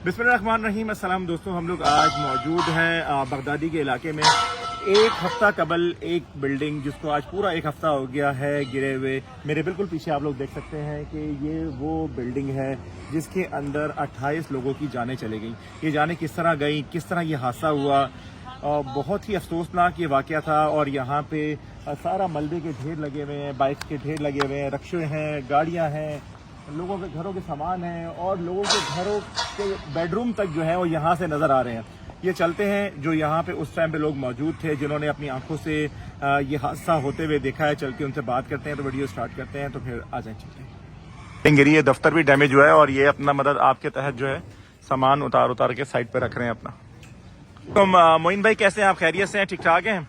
बिस्मिल्लाहिर्रहमानिर्रहीम। अस्सलाम दोस्तों, हम लोग आज मौजूद हैं बगदादी के इलाके में। एक हफ्ता कबल एक बिल्डिंग जिसको आज पूरा एक हफ्ता हो गया है गिरे हुए, मेरे बिल्कुल पीछे आप लोग देख सकते हैं कि ये वो बिल्डिंग है जिसके अंदर 28 लोगों की जानें चली गई। ये जानें किस तरह गई, किस तरह ये हादसा हुआ, बहुत ही अफसोसनाक ये वाक़या था। और यहाँ पे सारा मलबे के ढेर लगे हुए हैं, बाइक्स के ढेर लगे हुए हैं, रक्शे हैं, गाड़ियाँ हैं, लोगों के घरों के सामान हैं और लोगों के घरों के बेडरूम तक जो है वो यहाँ से नज़र आ रहे हैं। ये चलते हैं जो यहाँ पे उस टाइम पे लोग मौजूद थे जिन्होंने अपनी आंखों से ये हादसा होते हुए देखा है। चल के उनसे बात करते हैं, तो वीडियो स्टार्ट करते हैं, तो फिर आ जाए चलते हैं। ये दफ्तर भी डैमेज हुआ है और ये अपना मदद आपके तहत जो है सामान उतार के साइड पे रख रहे हैं अपना। तो मोइन भाई कैसे हैं आप? खैरियत से हैं? ठीक ठाक हैं?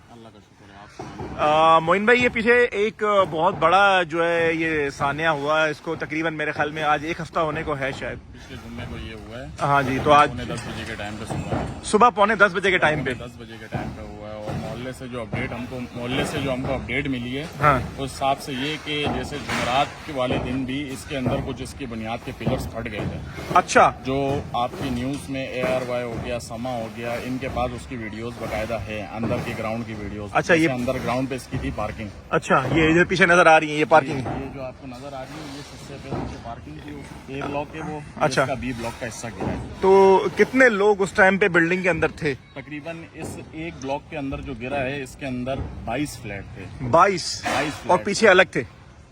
मोइन भाई, ये पीछे एक बहुत बड़ा जो है ये सान्या हुआ है, इसको तकरीबन मेरे ख्याल में आज एक हफ्ता होने को है शायद। पिछले जुम्मे को ये हुआ है। हाँ जी, तो आज 10 बजे के टाइम पे सुबह 9:45 बजे के टाइम पे 10 बजे के टाइम पे हुआ है। और मोहल्ले से जो हमको अपडेट मिली है, हाँ, उस हिसाब से ये कि जैसे जुमेरात के वाले दिन भी इसके अंदर कुछ इसकी बुनियाद के पिलर्स फट गए थे। अच्छा, जो आपकी न्यूज में ARY हो गया, समा हो गया, इनके पास उसकी वीडियोस बकायदा है, अंदर की ग्राउंड की वीडियोस। अच्छा, ये अंदर ग्राउंड पे इसकी थी पार्किंग। अच्छा, ये इधर पीछे नजर आ रही है ये पार्किंग। ये जो आपको नजर आ रही है ये सबसे पहले पार्किंग थी, A ब्लॉक है वो। अच्छा, इसका B ब्लॉक का हिस्सा गिरा है। तो कितने लोग उस टाइम पे बिल्डिंग के अंदर थे? तकरीबन इस एक ब्लॉक के अंदर जो गिरा है इसके अंदर 22 फ्लैट थे। 22 फ्लैट और पीछे अलग थे?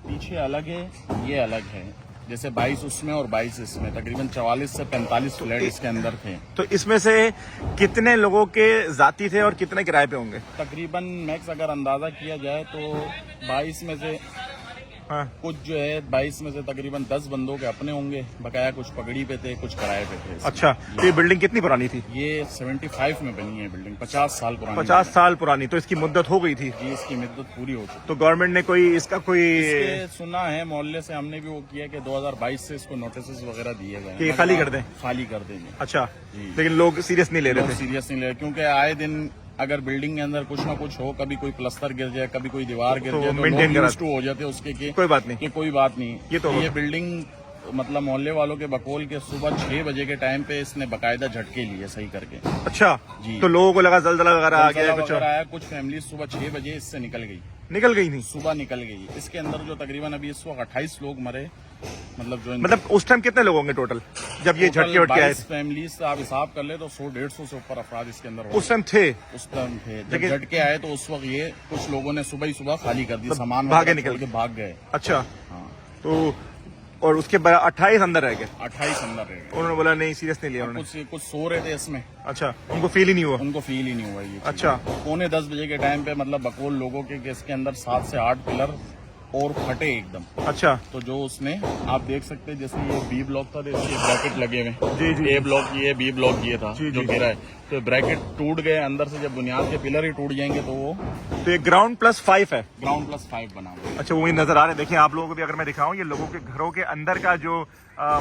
पीछे अलग है, ये अलग है। जैसे 22 उसमें और 22 इसमें, तकरीबन 44 से 45 फ्लैट इसके अंदर थे। तो इसमें से कितने लोगों के जाती थे और कितने किराए पे होंगे? तकरीबन मैक्स अगर अंदाजा किया जाए तो 22 में से हाँ, कुछ जो है 22 में से तकरीबन 10 बंदों के अपने होंगे, बकाया कुछ पगड़ी पे थे, कुछ किराए पे थे। अच्छा, तो ये बिल्डिंग कितनी पुरानी थी? ये 75 में बनी है बिल्डिंग, 50 साल पुरानी। 50 साल पुरानी, तो इसकी मुद्दत हो गई थी। जी, इसकी मुद्दत पूरी हो चुकी। तो गवर्नमेंट ने कोई इसका कोई सुना है, मोहल्ले से हमने भी वो किया कि 2022 से इसको नोटिस वगैरह दिए गए कि खाली कर दें? खाली कर देंगे। अच्छा, जी। लेकिन लोग सीरियस नहीं ले रहे थे? सीरियस नहीं ले रहे, क्योंकि आए दिन अगर बिल्डिंग के अंदर कुछ ना कुछ हो, कभी कोई प्लस्तर गिर जाए, कभी कोई दीवार गिर तो जाए, तो maintain लोग करा- used to हो जाते उसके कि कोई बात नहीं, कि कोई बात नहीं। ये बिल्डिंग मतलब मोहल्ले वालों के बकौल के सुबह 6 बजे के टाइम पे इसने बकायदा झटके लिए सही करके। अच्छा जी। तो लोगों को लगा जलजला वगैरह आ गया कुछ? आया, कुछ फैमिली सुबह 6 बजे इससे निकल गई थी? सुबह निकल गई। इसके अंदर जो तकरीबन अभी इस वक्त 28 लोग मरे, मतलब उस टाइम कितने लोग होंगे टोटल जब ये झटके उठ के आए? फैमिली से आप हिसाब कर ले तो 100-150 से ऊपर अफराद इसके अंदर उस टाइम थे। जब झटके आए तो उस वक्त ये कुछ लोगों ने सुबह ही खाली कर दी, सामान भागे निकल के भाग गए। अच्छा, हाँ, तो और उसके बाद 28 अंदर रह गए? 28 अंदर रह गए। उन्होंने बोला नहीं, सीरियस नहीं लिया उन्होंने? कुछ सो रहे थे इसमें। अच्छा, उनको फील ही नहीं हुआ? उनको फील ही नहीं हुआ ये। अच्छा, 9:45 बजे के टाइम पे मतलब बकौल लोगों के इसके अंदर 7 से 8 पिलर और फटे एकदम। अच्छा, तो जो उसने आप देख सकते हैं, जैसे ये B ब्लॉक था, इसके ब्रैकेट लगे हुए। जी जी। A ब्लॉक ये, B ब्लॉक ये था जी, जो जी। गिरा है। तो ब्रैकेट टूट गए अंदर से, जब बुनियाद के पिलर ही टूट जाएंगे तो वो तो ये ग्राउंड +5 है? ग्राउंड +5 बना हुआ है। अच्छा, वही नजर आ रहे हैं। देखिए आप लोगों को भी अगर मैं दिखाऊं, ये लोगों के घरों के अंदर का जो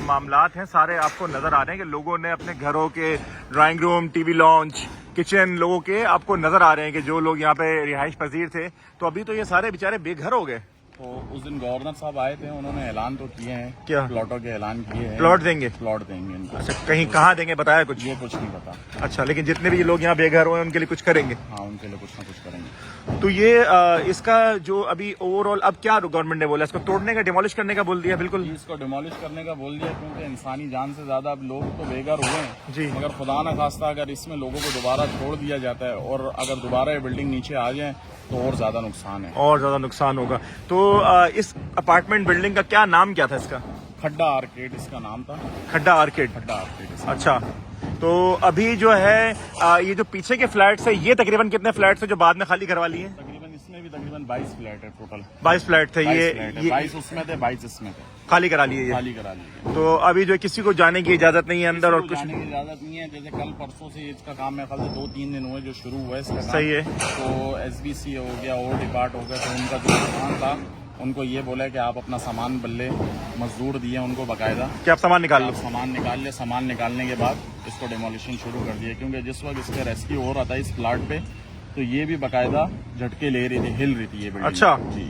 मामलात हैं सारे आपको नजर आ रहे हैं कि लोगों ने अपने घरों के drawing room, TV launch, kitchen लोगों के आपको नजर आ रहे हैं कि जो लोग यहाँ पे रिहाइश पजीर थे, तो अभी तो ये सारे बेचारे बेघर हो गए। तो उस दिन गवर्नर साहब आए थे, उन्होंने ऐलान तो किए हैं। क्या? प्लॉटों के ऐलान किए हैं। प्लॉट देंगे? प्लॉट देंगे इनको। अच्छा, कहीं कहाँ देंगे बताया कुछ? ये कुछ नहीं पता। अच्छा, लेकिन जितने भी लोग यहाँ बेघर हुए उनके लिए कुछ करेंगे? हाँ, उनके लिए कुछ ना कुछ करेंगे। तो ये इसका जो अभी ओवरऑल अब क्या गवर्नमेंट ने बोला, इसको तोड़ने का, डिमोलिश करने का बोल दिया? बिल्कुल इसको डिमोलिश करने का बोल दिया, क्योंकि इंसानी जान से ज्यादा अब लोग तो बेघर हुए हैं जी। मगर खुदा न खास्ता अगर इसमें लोगों को दोबारा छोड़ दिया जाता है और अगर दोबारा ये बिल्डिंग नीचे आ जाए तो और ज्यादा नुकसान है। और ज्यादा नुकसान होगा। तो इस अपार्टमेंट बिल्डिंग का क्या नाम क्या था इसका? खड्डा आर्केड इसका नाम था। खड्डा आर्केड? खड्डा आर्केड इसका। अच्छा, तो अभी जो है ये जो पीछे के फ्लैट्स है, ये तकरीबन कितने फ्लैट्स है जो बाद में खाली करवा लिए? तकरीबन इसमें भी तकरीबन 22 फ्लैट है टोटल। 22 फ्लैट थे। ये 22 उसमें थे, 22 इसमें थे। खाली करा लिए? खाली करा लिए। तो अभी जो किसी को जाने की इजाजत नहीं है अंदर और कुछ? जाने की इजाजत नहीं है। जैसे कल परसों से इसका काम मेरे ख्याल से 2-3 दिन हुए जो शुरू हुआ है इसका काम। सही है। तो SBC हो गया और डिपार्ट हो गया, तो उनका जो सामान था उनको ये बोला है कि आप अपना सामान बल्ले मजदूर दिए उनको बकायदा कि आप सामान निकाल लो। सामान निकाल ले। सामान निकालने के बाद इसको डेमोलिशन शुरू कर दिया, क्योंकि जिस वक्त इसका रेस्क्यू हो रहा था इस प्लाट पे, तो ये भी बकायदा झटके ले रही थी, हिल रही थी ये बिल्डिंग। अच्छा जी।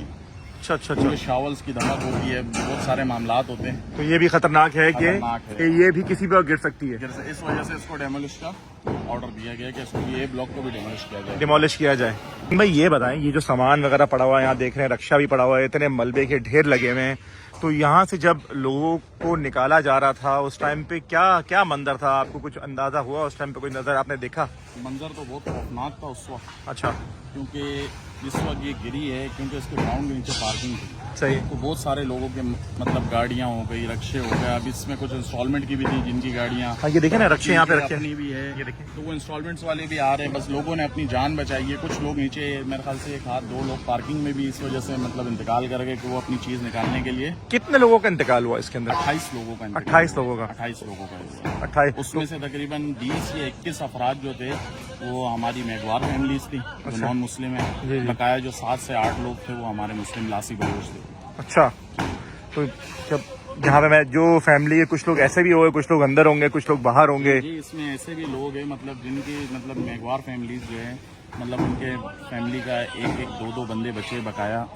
अच्छा अच्छा उनके अच्छा। शावल्स की धमक होती है, बहुत सारे मामलात होते हैं। तो ये भी खतरनाक है खतरनाक है। कि ये भी किसी पर गिर सकती है, जैसे इस वजह से इसको डेमोलिश का ऑर्डर दिया गया कि इसको ये ब्लॉक को भी डेमोलिश किया जाए। डिमोलिश किया जाए। भाई ये बताएं, ये जो सामान वगैरह पड़ा हुआ है, यहाँ देख रहे हैं रक्षा भी पड़ा हुआ है, इतने मलबे के ढेर लगे हुए हैं, तो यहाँ से जब लोगों को निकाला जा रहा था उस टाइम पे क्या क्या मंजर था? आपको कुछ अंदाजा हुआ उस टाइम पे? कोई नजर आपने देखा? मंजर तो बहुत खौफनाक था उस वक्त, अच्छा, क्योंकि जिस वक्त ये गिरी है, क्योंकि इसके ग्राउंड के नीचे पार्किंग थी, सही। तो बहुत सारे लोगों के मतलब गाड़ियां हो गई, रक्षे हो गए। अब इसमें कुछ इंस्टॉलमेंट की भी थी जिनकी गाड़ियां, हाँ ये देखें ना, रक्षे यहाँ पे रखे अपनी भी है, ये देखिए। तो वो इंस्टॉलमेंट्स वाले भी आ रहे हैं। बस लोगों ने अपनी जान बचाई है। कुछ लोग नीचे, मेरे ख्याल से एक हाथ 2 लोग पार्किंग में भी इस वजह से मतलब इंतकाल कर गए कि वो अपनी चीज निकालने के लिए। कितने लोगों का इंतकाल हुआ इसके अंदर? 28 लोगों का 28 लोगों का 28 लोगों का 28। उसमें से तकरीबन 20 या 21 अफराद जो थे वो हमारी मेघवार फैमिलीज थी, जो नॉन मुस्लिम जी, है। जी। बकाया जो 7 से 8 लोग थे वो हमारे मुस्लिम लासी बलोच थे। अच्छा, तो जब यहाँ पे मैं जो फैमिली है, कुछ लोग ऐसे भी होंगे, कुछ लोग अंदर होंगे, कुछ लोग बाहर होंगे। जी, इसमें ऐसे भी लोग हैं मतलब जिनकी मतलब मेघवार फैमिलीज जो है, मतलब उनके फैमिली का एक एक 2 बंदे बचे बकाया,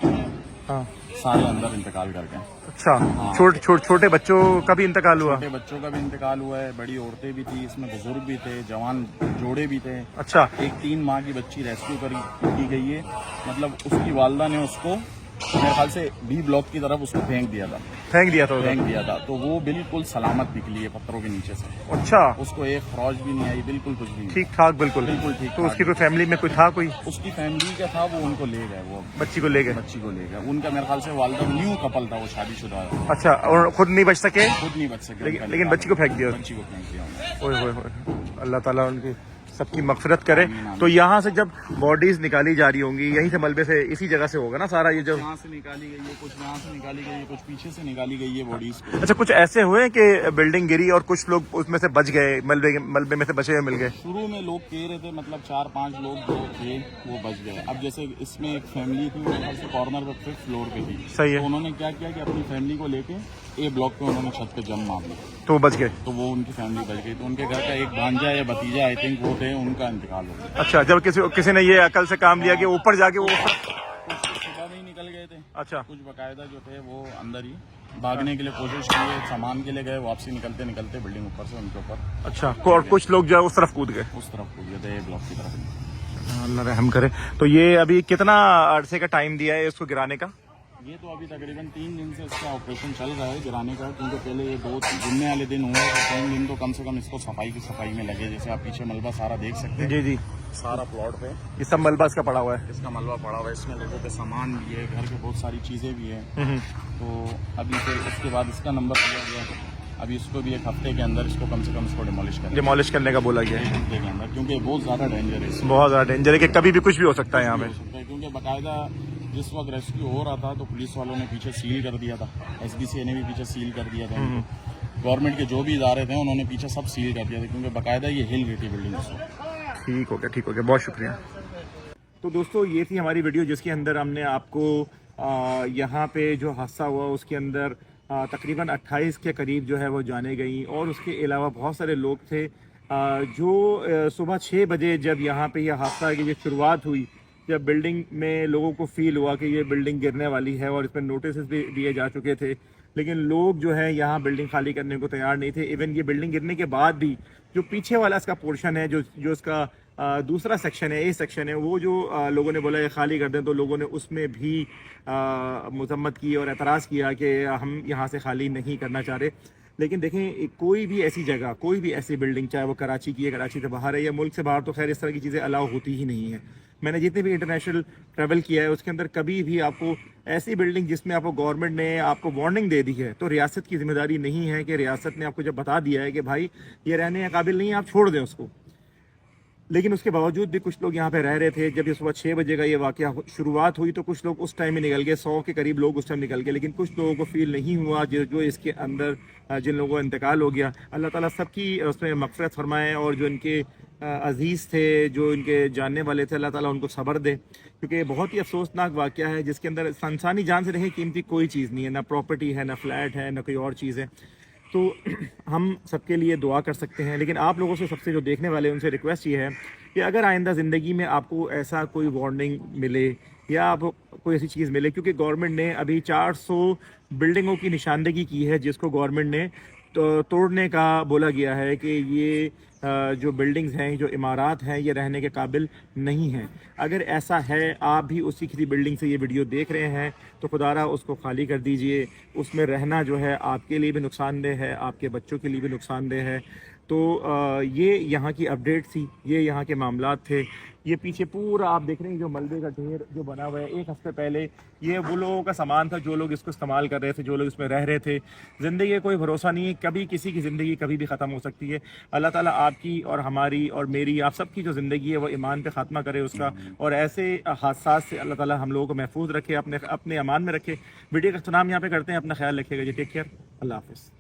हाँ, सारे अंदर इंतकाल कर गए। अच्छा, छोटे बच्चों का भी इंतकाल हुआ? छोटे बच्चों का भी इंतकाल हुआ है, बड़ी औरतें भी थी, इसमें बुजुर्ग भी थे, जवान जोड़े भी थे। अच्छा, एक 3 माह की बच्ची रेस्क्यू की गई है, मतलब उसकी वालदा ने उसको मेरे ख्याल से बी ब्लॉक की तरफ उसको फेंक दिया था तो वो बिल्कुल सलामत निकली है पत्थरों के नीचे से। अच्छा, उसको एक खरोच भी नहीं आई, बिल्कुल कुछ भी नहीं। ठीक ठाक, बिल्कुल ठीक। तो उसकी कोई फैमिली में कोई था? कोई उसकी फैमिली का था, वो उनको ले गए, वो बच्ची को ले गए? बच्ची को ले गए। उनका मेरे ख्याल से वालदा न्यू कपल था, वो शादीशुदा था। अच्छा, और खुद नहीं बच सके? खुद नहीं बच सके, लेकिन बच्ची को फेंक दिया? बच्ची को फेंक दिया। ओए होए होए, अल्लाह ताला उनकी सबकी मगफिरत करे। तो यहाँ से जब बॉडीज निकाली जा रही होंगी, यहीं से मलबे से, इसी जगह से होगा ना सारा ये जो? यहाँ से निकाली गई है, कुछ यहाँ से निकाली गई है, कुछ पीछे से निकाली गई है बॉडीज। अच्छा, कुछ ऐसे हुए कि बिल्डिंग गिरी और कुछ लोग उसमें से बच गए, मलबे में से बचे हुए मिल गए? शुरू में लोग कह रहे थे मतलब 4-5 लोग जो थे वो बच गए। अब जैसे इसमें एक फैमिली थी, वो कॉर्नर पे 5th फ्लोर पे थी। सही है। तो उन्होंने क्या किया कि अपनी फैमिली को लेके ए ब्लॉक पे उन्होंने छत पे जम मार लिया, तो वो बच गए? तो वो उनकी फैमिली बच गई। तो उनके घर का एक भांजा या भतीजा आई थिंक वो थे, उनका इंतकाल हो गया। अच्छा, जब किसी ने ये अकल से काम लिया कि ऊपर जाके वो कुछ सुबह में ही निकल गए थे, अच्छा, कुछ बकायदा जो थे वो अंदर ही भागने के लिए कोशिश की, सामान के लिए गए, वापसी निकलते निकलते बिल्डिंग ऊपर से उनके ऊपर। अच्छा, और कुछ लोग जो है उस तरफ कूद गए? उस तरफ कूद गए थे, ए ब्लॉक की तरफ। अल्लाह रहम करे। तो ये अभी कितना अरसे का टाइम दिया है इसको गिराने का? ये तो अभी तकरीबन 3 दिन से इसका ऑपरेशन चल रहा है गिराने का, क्योंकि पहले ये 2 गिरने वाले दिन हुए, तो 3 दिन तो कम से कम इसको सफाई में लगे। जैसे आप पीछे मलबा सारा देख सकते हैं, जी जी, सारा प्लॉट पे ये सब मलबा इसका पड़ा हुआ है? इसका मलबा पड़ा हुआ है, इसमें लोगों के सामान भी है, घर के बहुत सारी चीजें भी है। तो अभी से उसके बाद इसका नंबर दिया गया, अभी इसको भी एक हफ्ते के अंदर इसको कम से कम इसको डिमोलिश करने का बोला गया है, एक हफ्ते के अंदर, क्योंकि बहुत ज्यादा डेंजर है, बहुत ज्यादा डेंजर है कि कभी भी कुछ भी हो सकता है यहाँ हो पे। सकता है। क्योंकि बाकायदा जिस वक्त रेस्क्यू हो रहा था तो पुलिस वालों ने पीछे सील कर दिया था, SBCA ने भी पीछे सील कर दिया था, गवर्नमेंट के जो भी इदारे थे उन्होंने पीछे सब सील कर दिया था, क्योंकि बाकायदा ये हिल गई थी बिल्डिंग। ठीक हो गया, बहुत शुक्रिया। तो दोस्तों, ये थी हमारी वीडियो जिसके अंदर हमने आपको यहाँ पे जो हादसा हुआ उसके अंदर तकरीबन 28 के करीब जो है वो जाने गई, और उसके अलावा बहुत सारे लोग थे जो सुबह 6 बजे जब यहाँ पे यह हादसा की शुरुआत हुई, जब बिल्डिंग में लोगों को फील हुआ कि ये बिल्डिंग गिरने वाली है, और इसमें नोटिस भी दिए जा चुके थे, लेकिन लोग जो है यहाँ बिल्डिंग खाली करने को तैयार नहीं थे। इवन ये बिल्डिंग गिरने के बाद भी जो पीछे वाला इसका पोर्शन है, जो इसका दूसरा सेक्शन है, ए सेक्शन है, वो जो लोगों ने बोला ये खाली कर दें, तो लोगों ने उसमें भी मजम्मत की और एतराज़ किया कि हम यहाँ से खाली नहीं करना चाह रहे। लेकिन देखें, कोई भी ऐसी जगह, कोई भी ऐसी बिल्डिंग, चाहे वो कराची की है, कराची से बाहर है या मुल्क से बाहर, तो खैर इस तरह की चीज़ें अलाउ होती ही नहीं है। मैंने जितने भी इंटरनेशनल ट्रैवल किया है उसके अंदर कभी भी आपको ऐसी बिल्डिंग जिसमें आपको गवर्नमेंट ने आपको वार्निंग दे दी है, तो रियासत की जिम्मेदारी नहीं है कि रियासत ने आपको जब बता दिया है कि भाई ये रहने के काबिल नहीं है, आप छोड़ दें उसको, लेकिन उसके बावजूद भी कुछ लोग यहाँ पे रह रहे थे। जब ये सुबह 6 बजे का ये वाक़या शुरुआत हुई तो कुछ लोग उस टाइम में निकल गए, 100 के करीब लोग उस टाइम निकल गए, लेकिन कुछ लोगों को फील नहीं हुआ जो इसके अंदर जिन लोगों का इंतकाल हो गया। अल्लाह ताला सबकी उसमें मग़फ़िरत फरमाए, और जो इनके अज़ीज़ थे, जो इनके जानने वाले थे, अल्लाह ताला उनको सब्र दे, क्योंकि बहुत ही अफसोसनाक वाक़या है जिसके अंदर इंसानी जान से देखें कीमती कोई चीज़ नहीं है, ना प्रॉपर्टी है, ना फ्लैट है, ना कोई और चीज़ है। تو ہم سب کے لیے دعا کر سکتے ہیں، لیکن آپ لوگوں سے سب سے جو دیکھنے والے ان سے ریکویسٹ یہ ہے کہ اگر آئندہ زندگی میں آپ کو ایسا کوئی وارننگ ملے یا آپ کوئی ایسی چیز ملے، کیونکہ گورنمنٹ نے ابھی 400 بلڈنگوں کی نشاندہی کی ہے جس کو گورنمنٹ نے توڑنے کا بولا گیا ہے کہ یہ جو بلڈنگز ہیں، جو عمارات ہیں، یہ رہنے کے قابل نہیں ہیں۔ اگر ایسا ہے، آپ بھی اسی کسی بلڈنگ سے یہ ویڈیو دیکھ رہے ہیں تو خدا را اس کو خالی کر دیجئے۔ اس میں رہنا جو ہے آپ کے لیے بھی نقصان دہ ہے، آپ کے بچوں کے لیے بھی نقصان دہ ہے۔ تو یہ یہاں کی اپڈیٹ تھی، یہ یہاں کے معاملات تھے۔ یہ پیچھے پورا آپ دیکھ رہے ہیں جو ملبے کا ڈھیر جو بنا ہوا ہے، ایک ہفتے پہلے یہ وہ لوگوں کا سامان تھا جو لوگ اس کو استعمال کر رہے تھے، جو لوگ اس میں رہ رہے تھے۔ زندگی کا کوئی بھروسہ نہیں ہے، کبھی کسی کی زندگی کبھی بھی ختم ہو سکتی ہے۔ اللہ تعالیٰ آپ کی اور ہماری اور میری، آپ سب کی جو زندگی ہے وہ ایمان پہ خاتمہ کرے اس کا، اور ایسے حادثات سے اللہ تعالیٰ ہم لوگوں کو محفوظ رکھے، اپنے امان میں رکھے۔ ویڈیو کا اختتام یہاں پہ کرتے ہیں، اپنا خیال رکھیے گا جی، ٹیک کیئر، اللہ حافظ۔